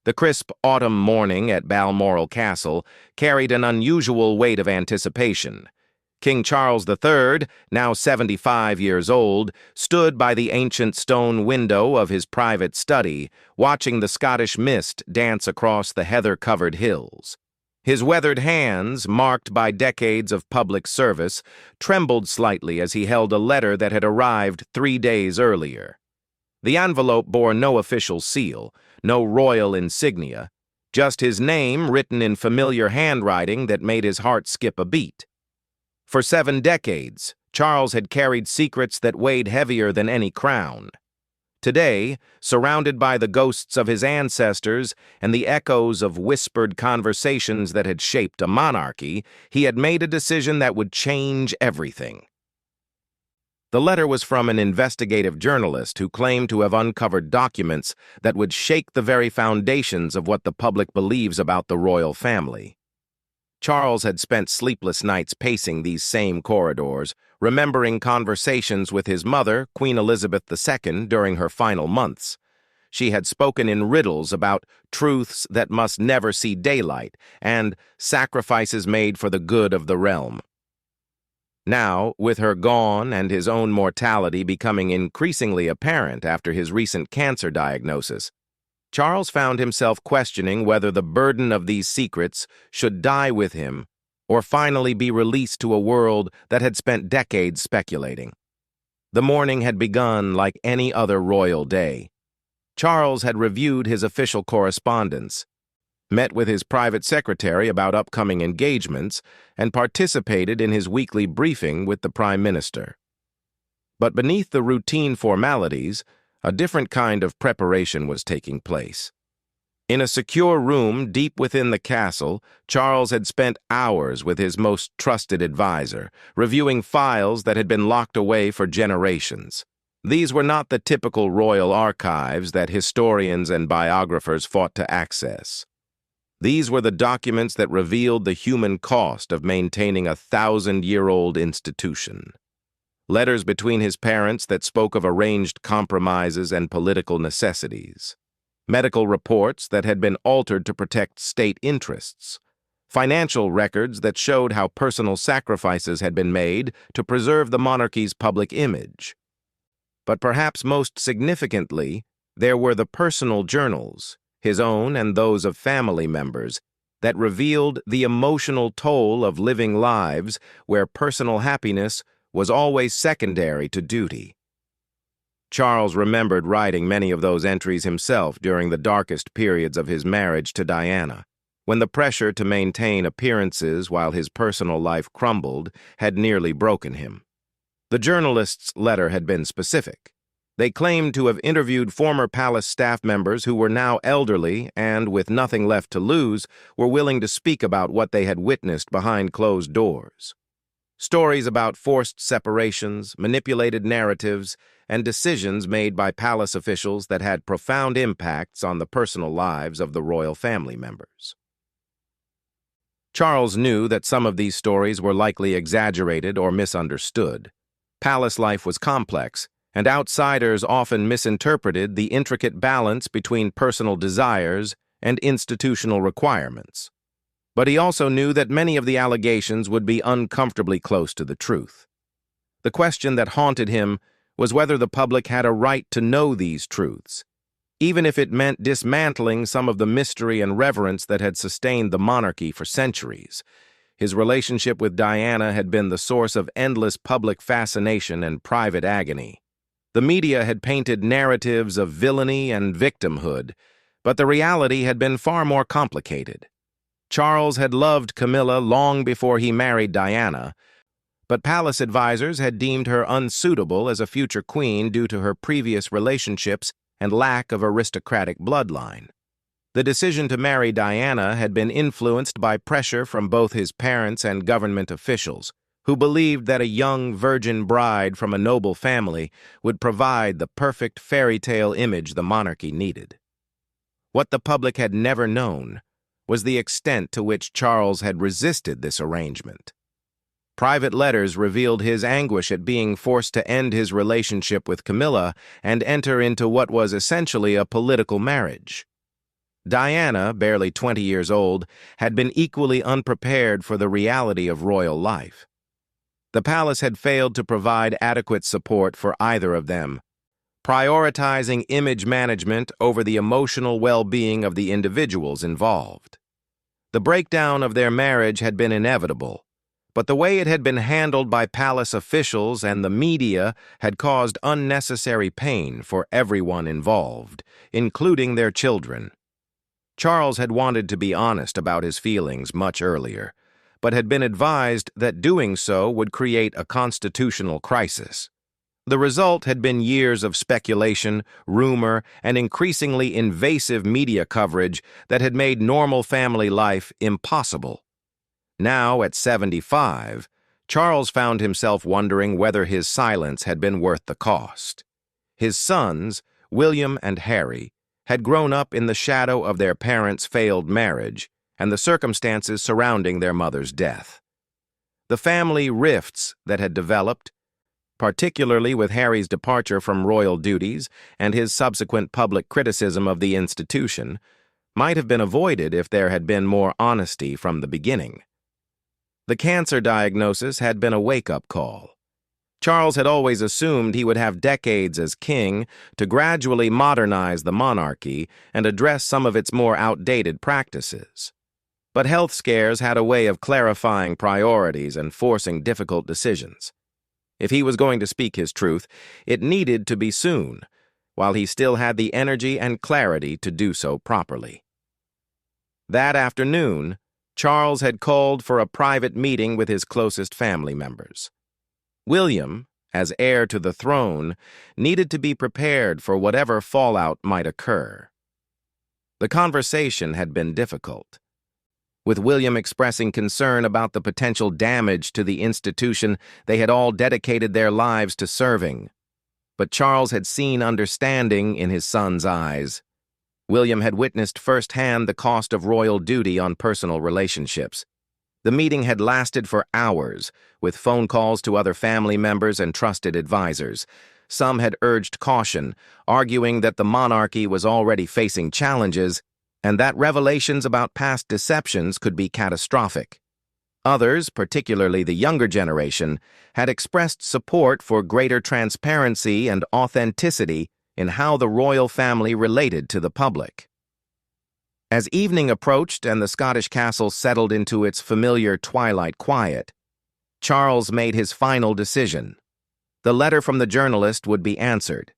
The crisp autumn morning at Balmoral Castle carried an unusual weight of anticipation. King Charles III, now 75 years old, stood by the ancient stone window of his private study, watching the Scottish mist dance across the heather-covered hills. His weathered hands, marked by decades of public service, trembled slightly as he held a letter that had arrived 3 days earlier. The envelope bore no official seal, no royal insignia, just his name written in familiar handwriting that made his heart skip a beat. For 7 decades, Charles had carried secrets that weighed heavier than any crown. Today, surrounded by the ghosts of his ancestors and the echoes of whispered conversations that had shaped a monarchy, he had made a decision that would change everything. The letter was from an investigative journalist who claimed to have uncovered documents that would shake the very foundations of what the public believes about the royal family. Charles had spent sleepless nights pacing these same corridors, remembering conversations with his mother, Queen Elizabeth II, during her final months. She had spoken in riddles about truths that must never see daylight and sacrifices made for the good of the realm. Now, with her gone and his own mortality becoming increasingly apparent after his recent cancer diagnosis, Charles found himself questioning whether the burden of these secrets should die with him or finally be released to a world that had spent decades speculating. The morning had begun like any other royal day. Charles had reviewed his official correspondence, met with his private secretary about upcoming engagements, and participated in his weekly briefing with the Prime Minister. But beneath the routine formalities, a different kind of preparation was taking place. In a secure room deep within the castle, Charles had spent hours with his most trusted advisor, reviewing files that had been locked away for generations. These were not the typical royal archives that historians and biographers fought to access. These were the documents that revealed the human cost of maintaining a 1,000-year-old institution. Letters between his parents that spoke of arranged compromises and political necessities. Medical reports that had been altered to protect state interests. Financial records that showed how personal sacrifices had been made to preserve the monarchy's public image. But perhaps most significantly, there were the personal journals, his own and those of family members, that revealed the emotional toll of living lives where personal happiness was always secondary to duty. Charles remembered writing many of those entries himself during the darkest periods of his marriage to Diana, when the pressure to maintain appearances while his personal life crumbled had nearly broken him. The journalist's letter had been specific. They claimed to have interviewed former palace staff members who were now elderly and, with nothing left to lose, were willing to speak about what they had witnessed behind closed doors. Stories about forced separations, manipulated narratives, and decisions made by palace officials that had profound impacts on the personal lives of the royal family members. Charles knew that some of these stories were likely exaggerated or misunderstood. Palace life was complex, and outsiders often misinterpreted the intricate balance between personal desires and institutional requirements. But he also knew that many of the allegations would be uncomfortably close to the truth. The question that haunted him was whether the public had a right to know these truths, even if it meant dismantling some of the mystery and reverence that had sustained the monarchy for centuries. His relationship with Diana had been the source of endless public fascination and private agony. The media had painted narratives of villainy and victimhood, but the reality had been far more complicated. Charles had loved Camilla long before he married Diana, but palace advisors had deemed her unsuitable as a future queen due to her previous relationships and lack of aristocratic bloodline. The decision to marry Diana had been influenced by pressure from both his parents and government officials, who believed that a young virgin bride from a noble family would provide the perfect fairy tale image the monarchy needed. What the public had never known was the extent to which Charles had resisted this arrangement. Private letters revealed his anguish at being forced to end his relationship with Camilla and enter into what was essentially a political marriage. Diana, barely 20 years old, had been equally unprepared for the reality of royal life. The palace had failed to provide adequate support for either of them, prioritizing image management over the emotional well-being of the individuals involved. The breakdown of their marriage had been inevitable, but the way it had been handled by palace officials and the media had caused unnecessary pain for everyone involved, including their children. Charles had wanted to be honest about his feelings much earlier, but had been advised that doing so would create a constitutional crisis. The result had been years of speculation, rumor, and increasingly invasive media coverage that had made normal family life impossible. Now, at 75, Charles found himself wondering whether his silence had been worth the cost. His sons, William and Harry, had grown up in the shadow of their parents' failed marriage and the circumstances surrounding their mother's death. The family rifts that had developed, particularly with Harry's departure from royal duties and his subsequent public criticism of the institution, might have been avoided if there had been more honesty from the beginning. The cancer diagnosis had been a wake-up call. Charles had always assumed he would have decades as king to gradually modernize the monarchy and address some of its more outdated practices. But health scares had a way of clarifying priorities and forcing difficult decisions. If he was going to speak his truth, it needed to be soon, while he still had the energy and clarity to do so properly. That afternoon, Charles had called for a private meeting with his closest family members. William, as heir to the throne, needed to be prepared for whatever fallout might occur. The conversation had been difficult, with William expressing concern about the potential damage to the institution they had all dedicated their lives to serving. But Charles had seen understanding in his son's eyes. William had witnessed firsthand the cost of royal duty on personal relationships. The meeting had lasted for hours, with phone calls to other family members and trusted advisors. Some had urged caution, arguing that the monarchy was already facing challenges and that revelations about past deceptions could be catastrophic. Others, particularly the younger generation, had expressed support for greater transparency and authenticity in how the royal family related to the public. As evening approached and the Scottish castle settled into its familiar twilight quiet, Charles made his final decision. The letter from the journalist would be answered,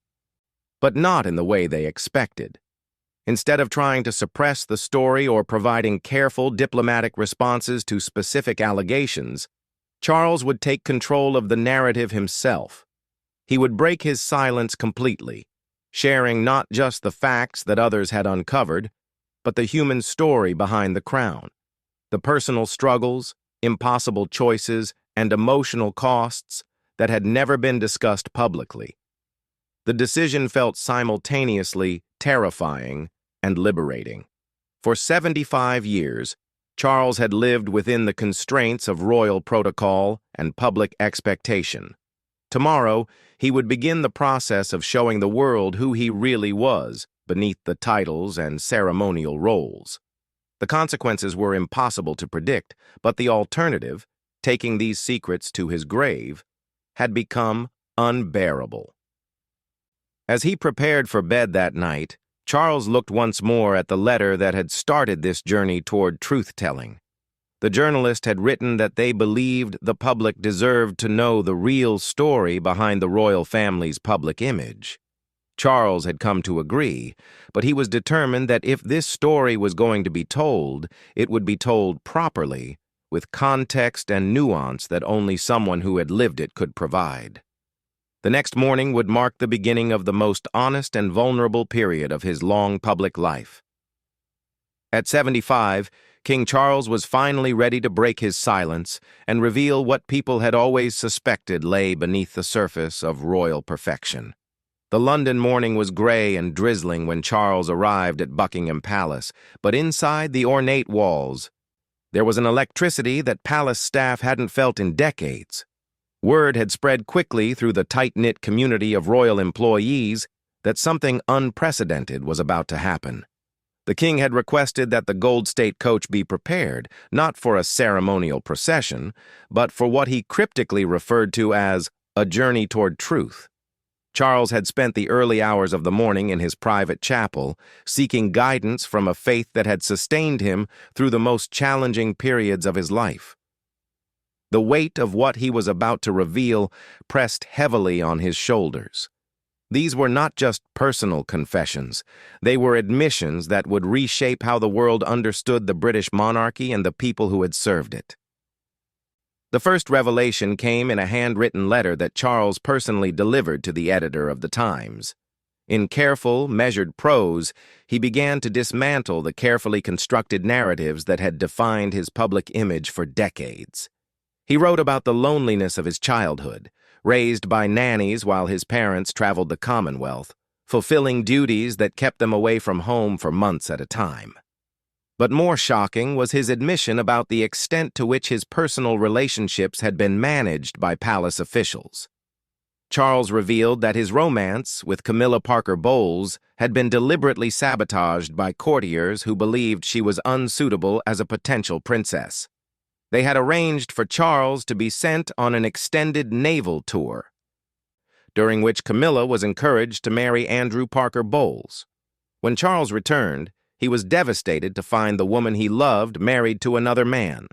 but not in the way they expected. Instead of trying to suppress the story or providing careful diplomatic responses to specific allegations, Charles would take control of the narrative himself. He would break his silence completely, sharing not just the facts that others had uncovered, but the human story behind the crown, the personal struggles, impossible choices, and emotional costs that had never been discussed publicly. The decision felt simultaneously terrifying and liberating. For 75 years, Charles had lived within the constraints of royal protocol and public expectation. Tomorrow, he would begin the process of showing the world who he really was beneath the titles and ceremonial roles. The consequences were impossible to predict, but the alternative, taking these secrets to his grave, had become unbearable. As he prepared for bed that night, Charles looked once more at the letter that had started this journey toward truth-telling. The journalist had written that they believed the public deserved to know the real story behind the royal family's public image. Charles had come to agree, but he was determined that if this story was going to be told, it would be told properly, with context and nuance that only someone who had lived it could provide. The next morning would mark the beginning of the most honest and vulnerable period of his long public life. At 75, King Charles was finally ready to break his silence and reveal what people had always suspected lay beneath the surface of royal perfection. The London morning was gray and drizzling when Charles arrived at Buckingham Palace, but inside the ornate walls, there was an electricity that palace staff hadn't felt in decades. Word had spread quickly through the tight-knit community of royal employees that something unprecedented was about to happen. The king had requested that the Gold State coach be prepared, not for a ceremonial procession, but for what he cryptically referred to as a journey toward truth. Charles had spent the early hours of the morning in his private chapel, seeking guidance from a faith that had sustained him through the most challenging periods of his life. The weight of what he was about to reveal pressed heavily on his shoulders. These were not just personal confessions. They were admissions that would reshape how the world understood the British monarchy and the people who had served it. The first revelation came in a handwritten letter that Charles personally delivered to the editor of the Times. In careful, measured prose, he began to dismantle the carefully constructed narratives that had defined his public image for decades. He wrote about the loneliness of his childhood, raised by nannies while his parents traveled the Commonwealth, fulfilling duties that kept them away from home for months at a time. But more shocking was his admission about the extent to which his personal relationships had been managed by palace officials. Charles revealed that his romance with Camilla Parker Bowles had been deliberately sabotaged by courtiers who believed she was unsuitable as a potential princess. They had arranged for Charles to be sent on an extended naval tour, during which Camilla was encouraged to marry Andrew Parker Bowles. When Charles returned, he was devastated to find the woman he loved married to another man.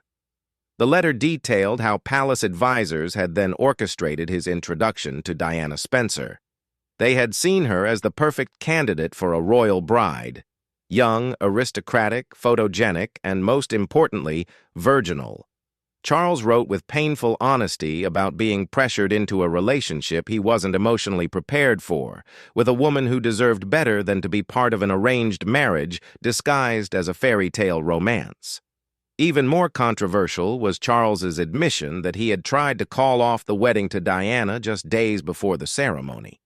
The letter detailed how palace advisors had then orchestrated his introduction to Diana Spencer. They had seen her as the perfect candidate for a royal bride: young, aristocratic, photogenic, and most importantly, virginal. Charles wrote with painful honesty about being pressured into a relationship he wasn't emotionally prepared for, with a woman who deserved better than to be part of an arranged marriage disguised as a fairy tale romance. Even more controversial was Charles's admission that he had tried to call off the wedding to Diana just days before the ceremony.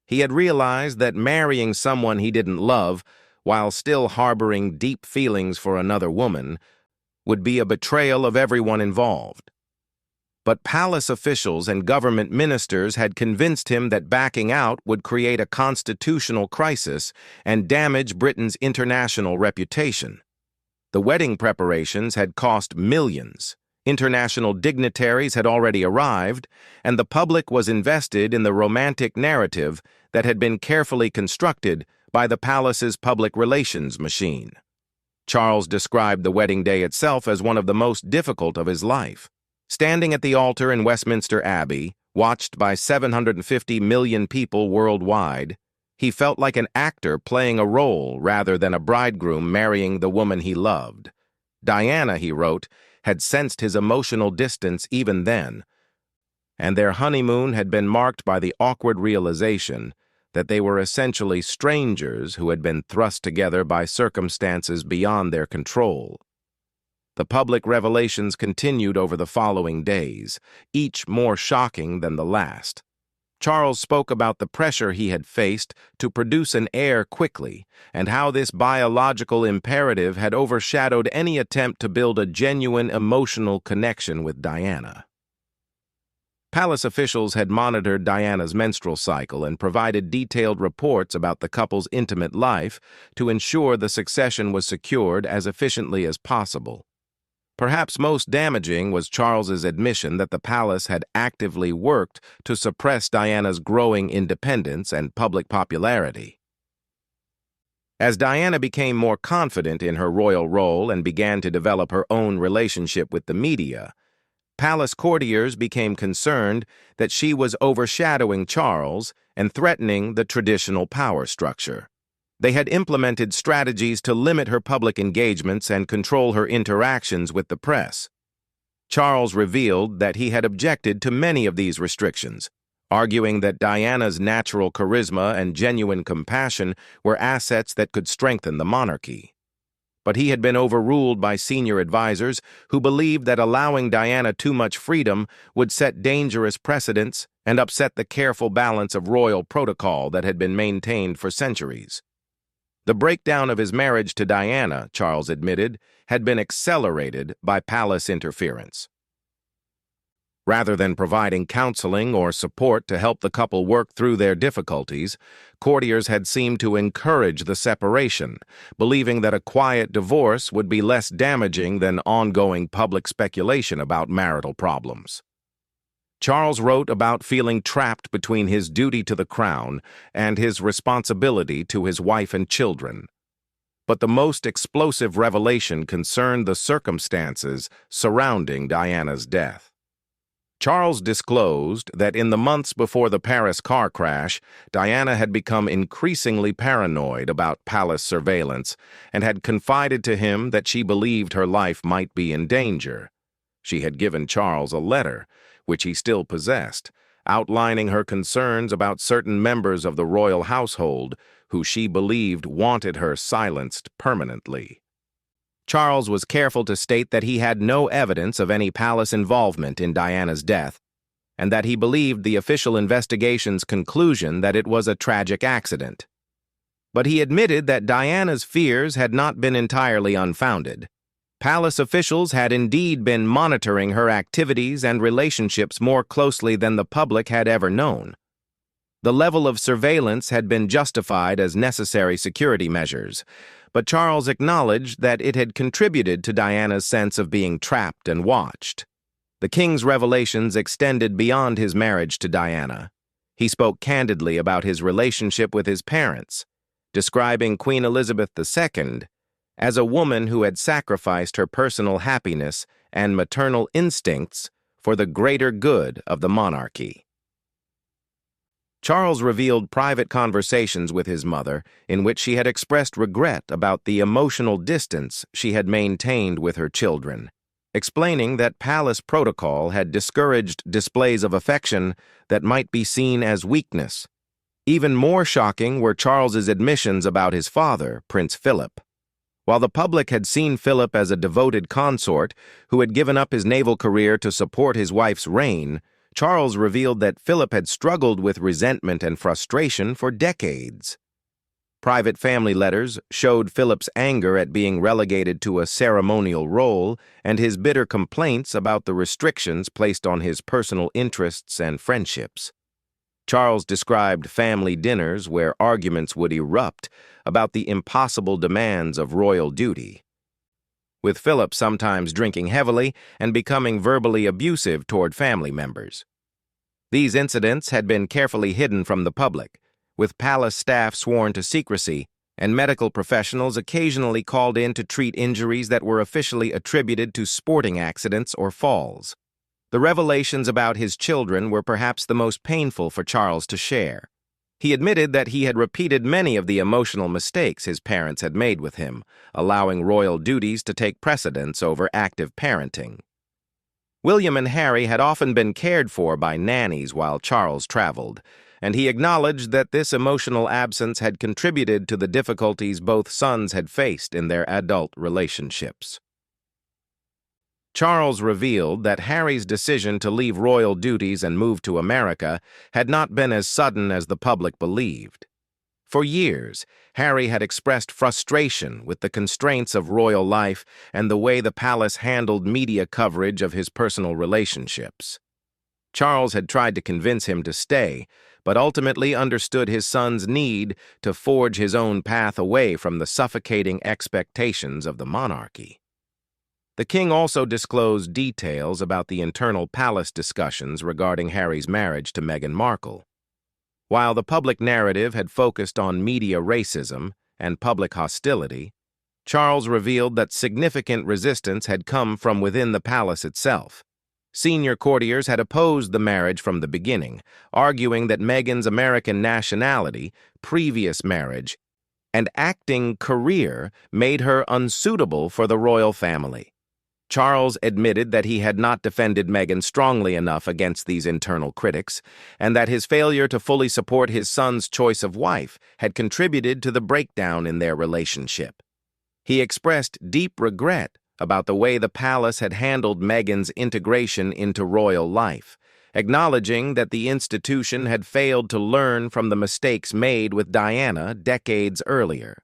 He had realized that marrying someone he didn't love, while still harboring deep feelings for another woman, would be a betrayal of everyone involved. But palace officials and government ministers had convinced him that backing out would create a constitutional crisis and damage Britain's international reputation. The wedding preparations had cost millions. International dignitaries had already arrived, and the public was invested in the romantic narrative that had been carefully constructed by the palace's public relations machine. Charles described the wedding day itself as one of the most difficult of his life. Standing at the altar in Westminster Abbey, watched by 750 million people worldwide, he felt like an actor playing a role rather than a bridegroom marrying the woman he loved. Diana, he wrote, had sensed his emotional distance even then, and their honeymoon had been marked by the awkward realization that they were essentially strangers who had been thrust together by circumstances beyond their control. The public revelations continued over the following days, each more shocking than the last. Charles spoke about the pressure he had faced to produce an heir quickly, and how this biological imperative had overshadowed any attempt to build a genuine emotional connection with Diana. Palace officials had monitored Diana's menstrual cycle and provided detailed reports about the couple's intimate life to ensure the succession was secured as efficiently as possible. Perhaps most damaging was Charles's admission that the palace had actively worked to suppress Diana's growing independence and public popularity. As Diana became more confident in her royal role and began to develop her own relationship with the media, palace courtiers became concerned that she was overshadowing Charles and threatening the traditional power structure. They had implemented strategies to limit her public engagements and control her interactions with the press. Charles revealed that he had objected to many of these restrictions, arguing that Diana's natural charisma and genuine compassion were assets that could strengthen the monarchy. But he had been overruled by senior advisors who believed that allowing Diana too much freedom would set dangerous precedents and upset the careful balance of royal protocol that had been maintained for centuries. The breakdown of his marriage to Diana, Charles admitted, had been accelerated by palace interference. Rather than providing counseling or support to help the couple work through their difficulties, courtiers had seemed to encourage the separation, believing that a quiet divorce would be less damaging than ongoing public speculation about marital problems. Charles wrote about feeling trapped between his duty to the crown and his responsibility to his wife and children. But the most explosive revelation concerned the circumstances surrounding Diana's death. Charles disclosed that in the months before the Paris car crash, Diana had become increasingly paranoid about palace surveillance and had confided to him that she believed her life might be in danger. She had given Charles a letter, which he still possessed, outlining her concerns about certain members of the royal household who she believed wanted her silenced permanently. Charles was careful to state that he had no evidence of any palace involvement in Diana's death, and that he believed the official investigation's conclusion that it was a tragic accident. But he admitted that Diana's fears had not been entirely unfounded. Palace officials had indeed been monitoring her activities and relationships more closely than the public had ever known. The level of surveillance had been justified as necessary security measures, but Charles acknowledged that it had contributed to Diana's sense of being trapped and watched. The king's revelations extended beyond his marriage to Diana. He spoke candidly about his relationship with his parents, describing Queen Elizabeth II as a woman who had sacrificed her personal happiness and maternal instincts for the greater good of the monarchy. Charles revealed private conversations with his mother in which she had expressed regret about the emotional distance she had maintained with her children, explaining that palace protocol had discouraged displays of affection that might be seen as weakness. Even more shocking were Charles's admissions about his father, Prince Philip. While the public had seen Philip as a devoted consort who had given up his naval career to support his wife's reign, Charles revealed that Philip had struggled with resentment and frustration for decades. Private family letters showed Philip's anger at being relegated to a ceremonial role and his bitter complaints about the restrictions placed on his personal interests and friendships. Charles described family dinners where arguments would erupt about the impossible demands of royal duty, with Philip sometimes drinking heavily and becoming verbally abusive toward family members. These incidents had been carefully hidden from the public, with palace staff sworn to secrecy and medical professionals occasionally called in to treat injuries that were officially attributed to sporting accidents or falls. The revelations about his children were perhaps the most painful for Charles to share. He admitted that he had repeated many of the emotional mistakes his parents had made with him, allowing royal duties to take precedence over active parenting. William and Harry had often been cared for by nannies while Charles traveled, and he acknowledged that this emotional absence had contributed to the difficulties both sons had faced in their adult relationships. Charles revealed that Harry's decision to leave royal duties and move to America had not been as sudden as the public believed. For years, Harry had expressed frustration with the constraints of royal life and the way the palace handled media coverage of his personal relationships. Charles had tried to convince him to stay, but ultimately understood his son's need to forge his own path away from the suffocating expectations of the monarchy. The king also disclosed details about the internal palace discussions regarding Harry's marriage to Meghan Markle. While the public narrative had focused on media racism and public hostility, Charles revealed that significant resistance had come from within the palace itself. Senior courtiers had opposed the marriage from the beginning, arguing that Meghan's American nationality, previous marriage, and acting career made her unsuitable for the royal family. Charles admitted that he had not defended Meghan strongly enough against these internal critics, and that his failure to fully support his son's choice of wife had contributed to the breakdown in their relationship. He expressed deep regret about the way the palace had handled Meghan's integration into royal life, acknowledging that the institution had failed to learn from the mistakes made with Diana decades earlier.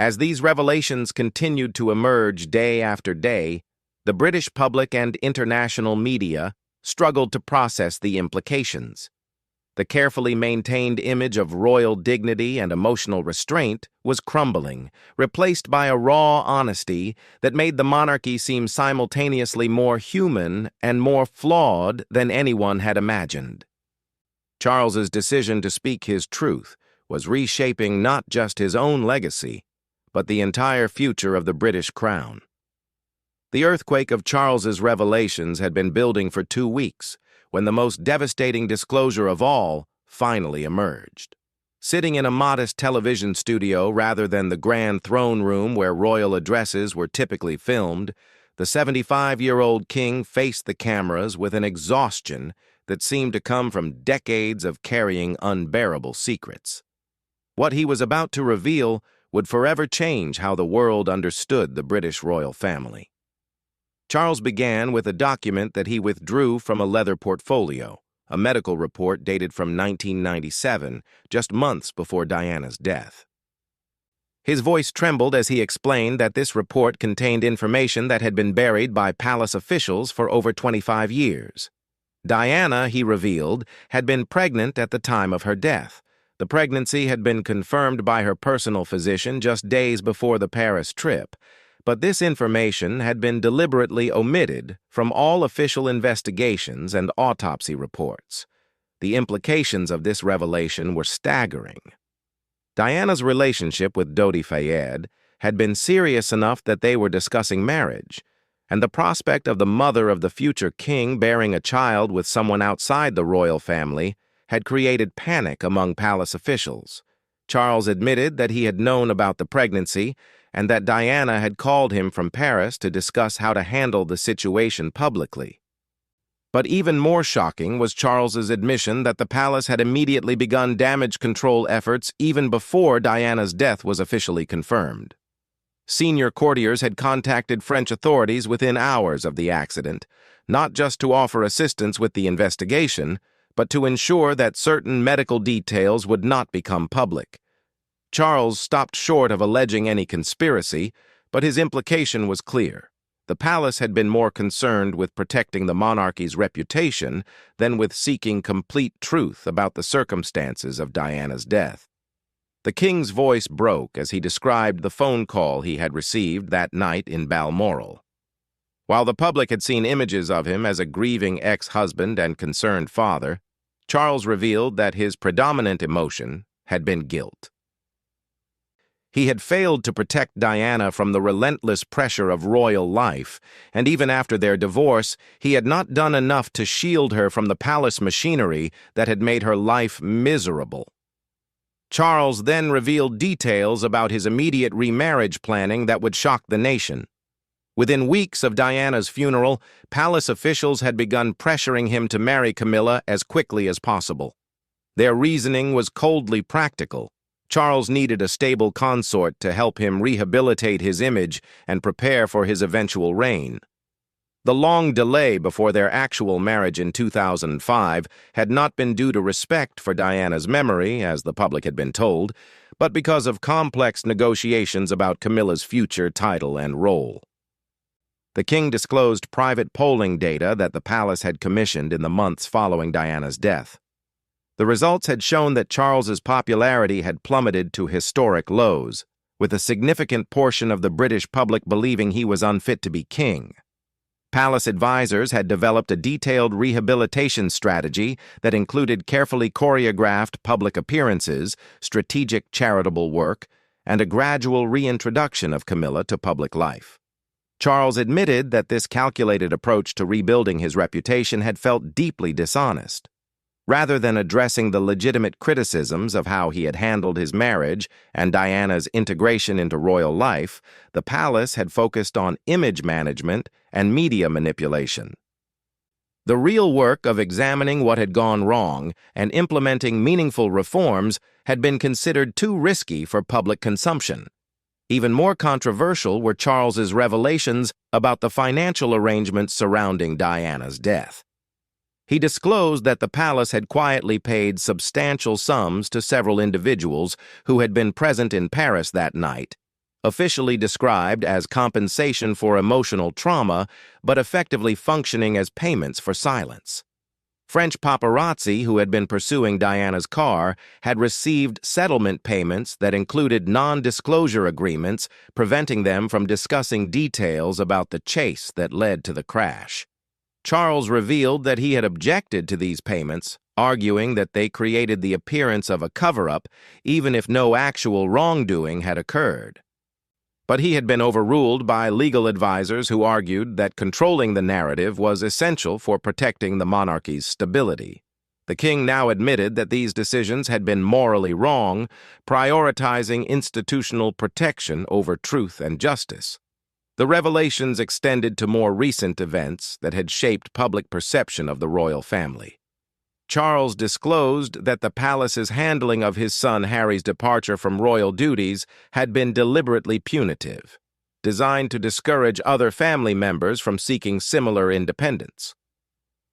As these revelations continued to emerge day after day, the British public and international media struggled to process the implications. The carefully maintained image of royal dignity and emotional restraint was crumbling, replaced by a raw honesty that made the monarchy seem simultaneously more human and more flawed than anyone had imagined. Charles's decision to speak his truth was reshaping not just his own legacy, but the entire future of the British crown. The earthquake of Charles's revelations had been building for 2 weeks, when the most devastating disclosure of all finally emerged. Sitting in a modest television studio rather than the grand throne room where royal addresses were typically filmed, the 75-year-old king faced the cameras with an exhaustion that seemed to come from decades of carrying unbearable secrets. What he was about to reveal would forever change how the world understood the British royal family. Charles began with a document that he withdrew from a leather portfolio, a medical report dated from 1997, just months before Diana's death. His voice trembled as he explained that this report contained information that had been buried by palace officials for over 25 years. Diana, he revealed, had been pregnant at the time of her death. The pregnancy had been confirmed by her personal physician just days before the Paris trip, but this information had been deliberately omitted from all official investigations and autopsy reports. The implications of this revelation were staggering. Diana's relationship with Dodi Fayed had been serious enough that they were discussing marriage, and the prospect of the mother of the future king bearing a child with someone outside the royal family had created panic among palace officials. Charles admitted that he had known about the pregnancy and that Diana had called him from Paris to discuss how to handle the situation publicly. But even more shocking was Charles's admission that the palace had immediately begun damage control efforts even before Diana's death was officially confirmed. Senior courtiers had contacted French authorities within hours of the accident, not just to offer assistance with the investigation, but to ensure that certain medical details would not become public. Charles stopped short of alleging any conspiracy, but his implication was clear. The palace had been more concerned with protecting the monarchy's reputation than with seeking complete truth about the circumstances of Diana's death. The king's voice broke as he described the phone call he had received that night in Balmoral. While the public had seen images of him as a grieving ex-husband and concerned father, Charles revealed that his predominant emotion had been guilt. He had failed to protect Diana from the relentless pressure of royal life, and even after their divorce, he had not done enough to shield her from the palace machinery that had made her life miserable. Charles then revealed details about his immediate remarriage planning that would shock the nation. Within weeks of Diana's funeral, palace officials had begun pressuring him to marry Camilla as quickly as possible. Their reasoning was coldly practical. Charles needed a stable consort to help him rehabilitate his image and prepare for his eventual reign. The long delay before their actual marriage in 2005 had not been due to respect for Diana's memory, as the public had been told, but because of complex negotiations about Camilla's future title and role. The king disclosed private polling data that the palace had commissioned in the months following Diana's death. The results had shown that Charles's popularity had plummeted to historic lows, with a significant portion of the British public believing he was unfit to be king. Palace advisors had developed a detailed rehabilitation strategy that included carefully choreographed public appearances, strategic charitable work, and a gradual reintroduction of Camilla to public life. Charles admitted that this calculated approach to rebuilding his reputation had felt deeply dishonest. Rather than addressing the legitimate criticisms of how he had handled his marriage and Diana's integration into royal life, the palace had focused on image management and media manipulation. The real work of examining what had gone wrong and implementing meaningful reforms had been considered too risky for public consumption. Even more controversial were Charles's revelations about the financial arrangements surrounding Diana's death. He disclosed that the palace had quietly paid substantial sums to several individuals who had been present in Paris that night, officially described as compensation for emotional trauma, but effectively functioning as payments for silence. French paparazzi who had been pursuing Diana's car had received settlement payments that included non-disclosure agreements preventing them from discussing details about the chase that led to the crash. Charles revealed that he had objected to these payments, arguing that they created the appearance of a cover-up even if no actual wrongdoing had occurred. But he had been overruled by legal advisors who argued that controlling the narrative was essential for protecting the monarchy's stability. The king now admitted that these decisions had been morally wrong, prioritizing institutional protection over truth and justice. The revelations extended to more recent events that had shaped public perception of the royal family. Charles disclosed that the palace's handling of his son Harry's departure from royal duties had been deliberately punitive, designed to discourage other family members from seeking similar independence.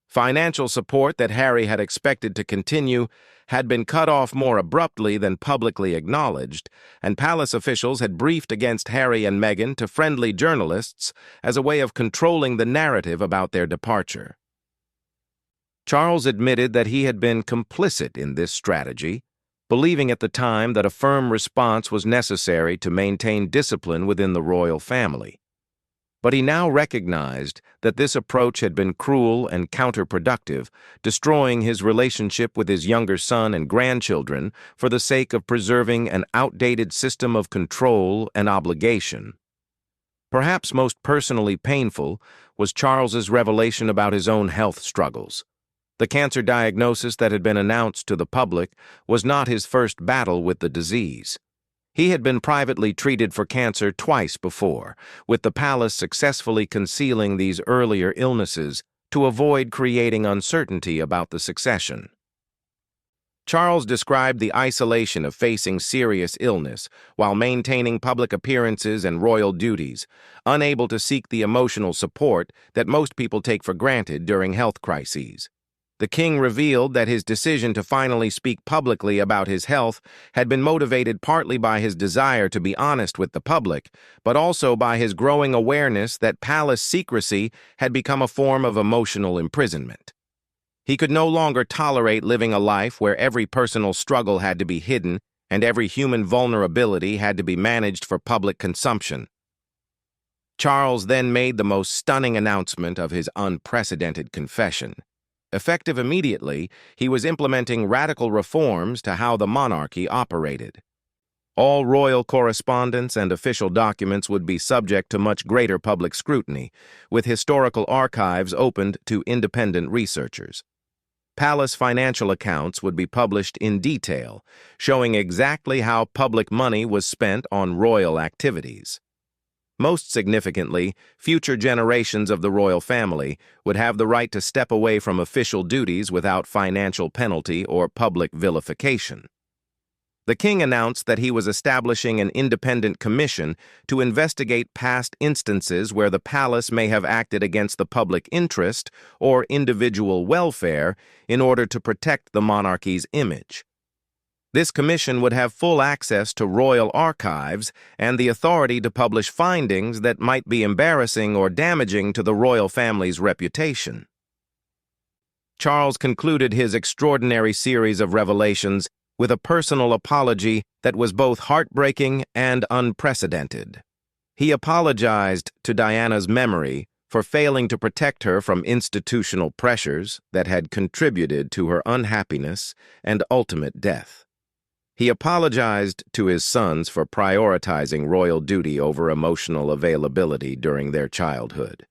Financial support that Harry had expected to continue had been cut off more abruptly than publicly acknowledged, and palace officials had briefed against Harry and Meghan to friendly journalists as a way of controlling the narrative about their departure. Charles admitted that he had been complicit in this strategy, believing at the time that a firm response was necessary to maintain discipline within the royal family. But he now recognized that this approach had been cruel and counterproductive, destroying his relationship with his younger son and grandchildren for the sake of preserving an outdated system of control and obligation. Perhaps most personally painful was Charles's revelation about his own health struggles. The cancer diagnosis that had been announced to the public was not his first battle with the disease. He had been privately treated for cancer twice before, with the palace successfully concealing these earlier illnesses to avoid creating uncertainty about the succession. Charles described the isolation of facing serious illness while maintaining public appearances and royal duties, unable to seek the emotional support that most people take for granted during health crises. The king revealed that his decision to finally speak publicly about his health had been motivated partly by his desire to be honest with the public, but also by his growing awareness that palace secrecy had become a form of emotional imprisonment. He could no longer tolerate living a life where every personal struggle had to be hidden and every human vulnerability had to be managed for public consumption. Charles then made the most stunning announcement of his unprecedented confession. Effective immediately, he was implementing radical reforms to how the monarchy operated. All royal correspondence and official documents would be subject to much greater public scrutiny, with historical archives opened to independent researchers. Palace financial accounts would be published in detail, showing exactly how public money was spent on royal activities. Most significantly, future generations of the royal family would have the right to step away from official duties without financial penalty or public vilification. The king announced that he was establishing an independent commission to investigate past instances where the palace may have acted against the public interest or individual welfare in order to protect the monarchy's image. This commission would have full access to royal archives and the authority to publish findings that might be embarrassing or damaging to the royal family's reputation. Charles concluded his extraordinary series of revelations with a personal apology that was both heartbreaking and unprecedented. He apologized to Diana's memory for failing to protect her from institutional pressures that had contributed to her unhappiness and ultimate death. He apologized to his sons for prioritizing royal duty over emotional availability during their childhood.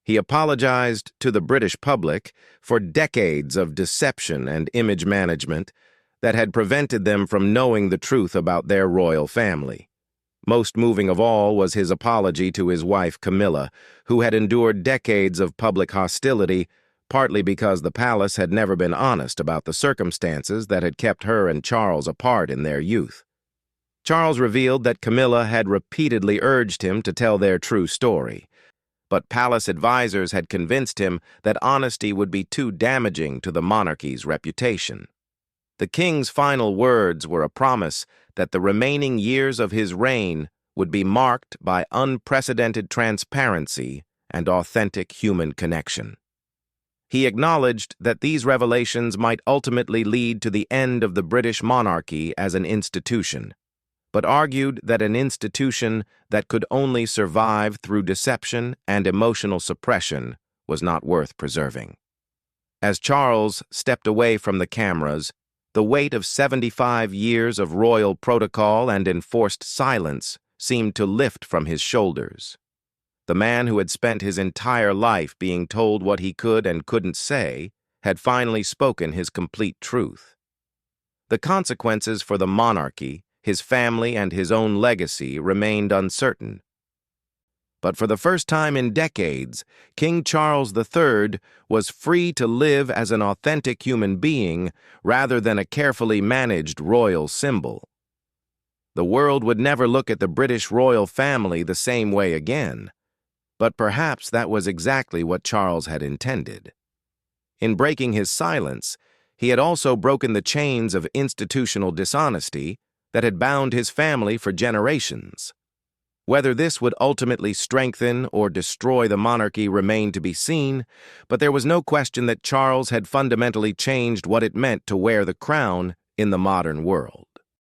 He apologized to the British public for decades of deception and image management that had prevented them from knowing the truth about their royal family. Most moving of all was his apology to his wife Camilla, who had endured decades of public hostility, partly because the palace had never been honest about the circumstances that had kept her and Charles apart in their youth. Charles revealed that Camilla had repeatedly urged him to tell their true story, but palace advisors had convinced him that honesty would be too damaging to the monarchy's reputation. The king's final words were a promise that the remaining years of his reign would be marked by unprecedented transparency and authentic human connection. He acknowledged that these revelations might ultimately lead to the end of the British monarchy as an institution, but argued that an institution that could only survive through deception and emotional suppression was not worth preserving. As Charles stepped away from the cameras, the weight of 75 years of royal protocol and enforced silence seemed to lift from his shoulders. The man who had spent his entire life being told what he could and couldn't say had finally spoken his complete truth. The consequences for the monarchy, his family, and his own legacy remained uncertain. But for the first time in decades, King Charles III was free to live as an authentic human being rather than a carefully managed royal symbol. The world would never look at the British royal family the same way again, but perhaps that was exactly what Charles had intended. In breaking his silence, he had also broken the chains of institutional dishonesty that had bound his family for generations. Whether this would ultimately strengthen or destroy the monarchy remained to be seen, but there was no question that Charles had fundamentally changed what it meant to wear the crown in the modern world.